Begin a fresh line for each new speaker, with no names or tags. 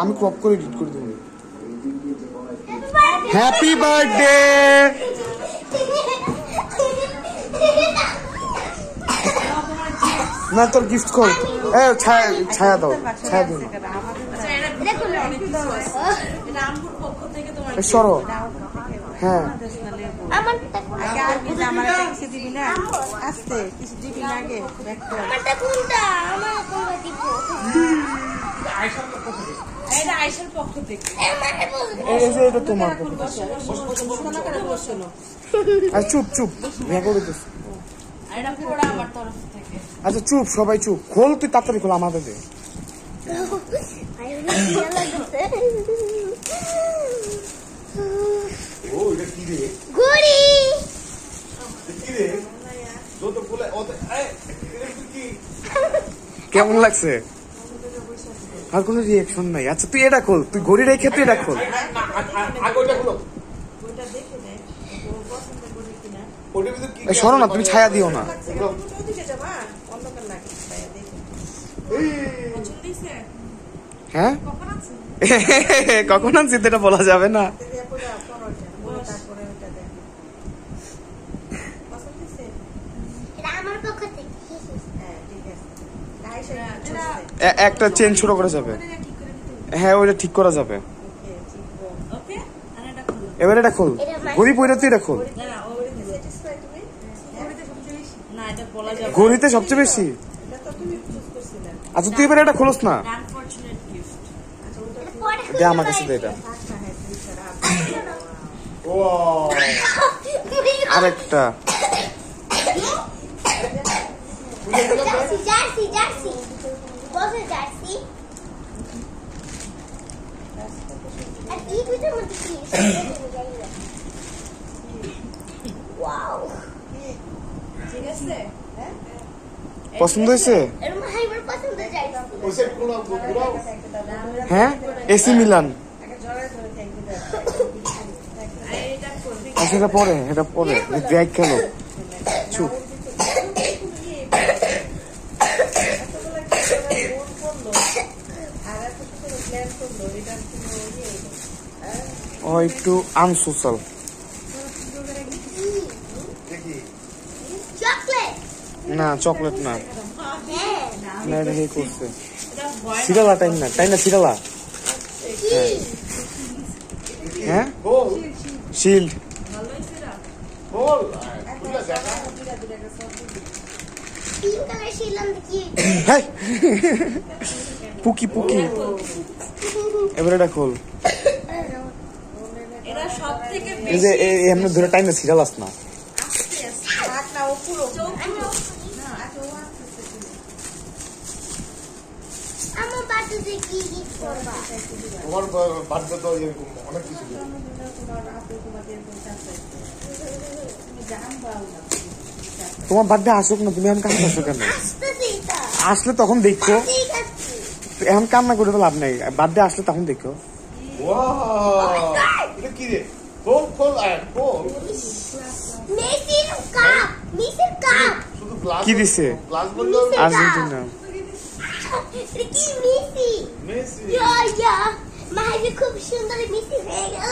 আমি ক্রপ করে এডিট করে দেব। Happy birthday. না তোর গিফট কর। এ ছায়া দাও, ছায়া দিন। সরো। হ্যাঁ তোমার চুপ চুপ। আচ্ছা চুপ, সবাই চুপ। খোল, তুই তাড়াতাড়ি খোল আমাদের। কেমন লাগছে? আর কোনো রিয়াকশন নাই। আচ্ছা তুই এটা খোল, তুই ঘড়ি রেখে তুই এটা খোল। সরো না, তুমি ছায়া দিও না। হ্যাঁ কখন আনছি এটা বলা যাবে না। একটা চেন ছোট করা যাবে। হ্যাঁ ওইটা ঠিক করা যাবে। এবার এটা খোল, ঘড়ি পরে তুই এটা খোল। ঘড়িতে সবচেয়ে বেশি। আচ্ছা তুই এবার এটা খোলস না। দে আমার কাছে দে এটা। আরেকটা পছন্দ হয়েছে? হ্যাঁ এসি মিলান। এটা পরে, এটা পরে ব্যাগ খেলো। চুপ। ও একটু আনসোশ্যাল। না চকলেট না, না এটা হে করছে। সিরালা টাইম না, টাইম না সিরালা। হ্যাঁ শিল্ড। পুকি পুকি। এবার এটা খোল। এই যে এমনি ধরে টাইম না সিরিয়াল আস না। তোমার বার্থডে আসুক না, তুমি এখন কান্না আসো কেন? আসলে তখন দেখো, এখন কান্না করে তো লাভ নাই। বার্থডে আসলে তখন দেখো। কি দিছে? আর্জেন্টিনা। খুব সুন্দর মিষ্টি হয়ে গেল।